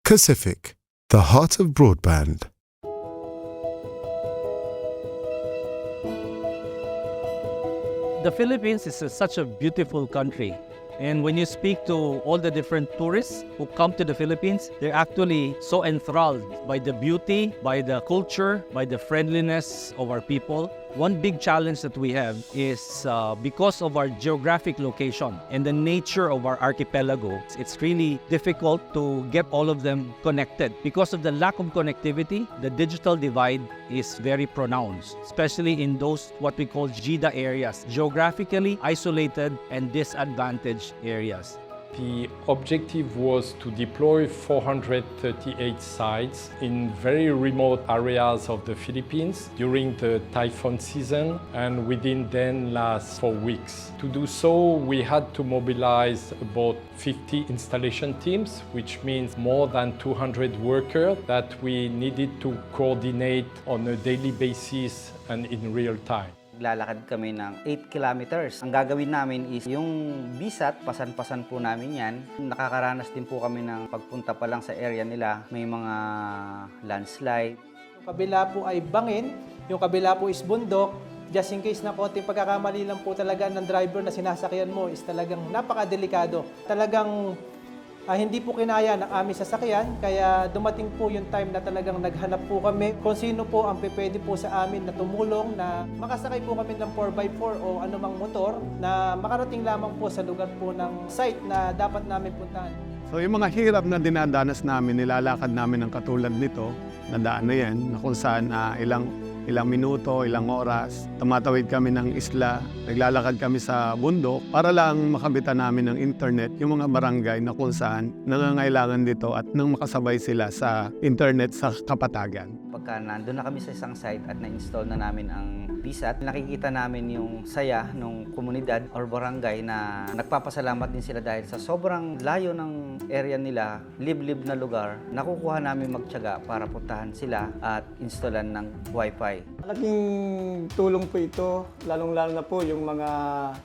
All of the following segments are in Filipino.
Pacific, the heart of broadband. The Philippines is such a beautiful country. And when you speak to all the different tourists who come to the Philippines, they're actually so enthralled by the beauty, by the culture, by the friendliness of our people. One big challenge that we have is because of our geographic location and the nature of our archipelago, it's really difficult to get all of them connected. Because of the lack of connectivity, the digital divide is very pronounced, especially in those what we call GIDA areas, geographically isolated and disadvantaged areas. The objective was to deploy 438 sites in very remote areas of the Philippines during the typhoon season and within then last 4 weeks. To do so, we had to mobilize about 50 installation teams, which means more than 200 workers that we needed to coordinate on a daily basis and in real time. Lalakad kami ng 8 kilometers. Ang gagawin namin is yung bisat, pasan-pasan po namin yan. Nakakaranas din po kami ng pagpunta pa lang sa area nila. May mga landslide. Yung kabila po ay bangin, yung kabila po is bundok. Just in case na konting pagkakamali lang po talaga ng driver na sinasakyan mo is talagang napakadelikado. Talagang hindi po kinaya ng aming sasakyan, kaya dumating po yung time na talagang naghanap po kami kung sino po ang pwede po sa amin na tumulong na makasakay po kami ng 4x4 o anumang motor na makarating lamang po sa lugar po ng site na dapat namin puntahan. So yung mga hirap na dinadanas namin, nilalakad namin ng katulad nito, na daan na yan, na kung saan ilang minuto, ilang oras, tumatawid kami ng isla, naglalakad kami sa bundok para lang makabitan namin ng internet yung mga barangay na kung saan nangangailangan dito at nang makasabay sila sa internet sa kapatagan. Pagka nandun na kami sa isang site at na-install na namin ang bisat, nakikita namin yung saya ng komunidad or barangay na nagpapasalamat din sila dahil sa sobrang layo ng area nila, liblib na lugar, nakukuha namin magtiyaga para puntahan sila at installan ng Wi-Fi. Malaking tulong po ito, lalong-lalo na po yung mga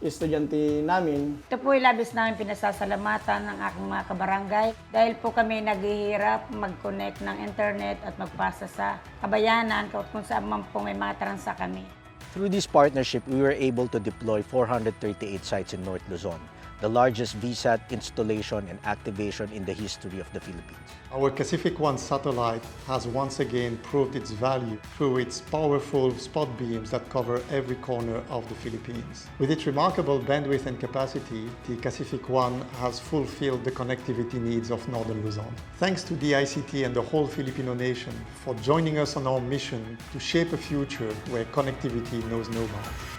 estudyante namin. Ito po ay labis namin pinasasalamatan ng aking mga kabarangay dahil po kami naghihirap mag-connect ng internet at magpasa sa kabayanan kung saan man po may mga transa kami. Through this partnership, we were able to deploy 438 sites in North Luzon, the largest VSAT installation and activation in the history of the Philippines. Our Pacific One satellite has once again proved its value through its powerful spot beams that cover every corner of the Philippines. With its remarkable bandwidth and capacity, the Pacific One has fulfilled the connectivity needs of Northern Luzon. Thanks to DICT and the whole Filipino nation for joining us on our mission to shape a future where connectivity knows no bounds.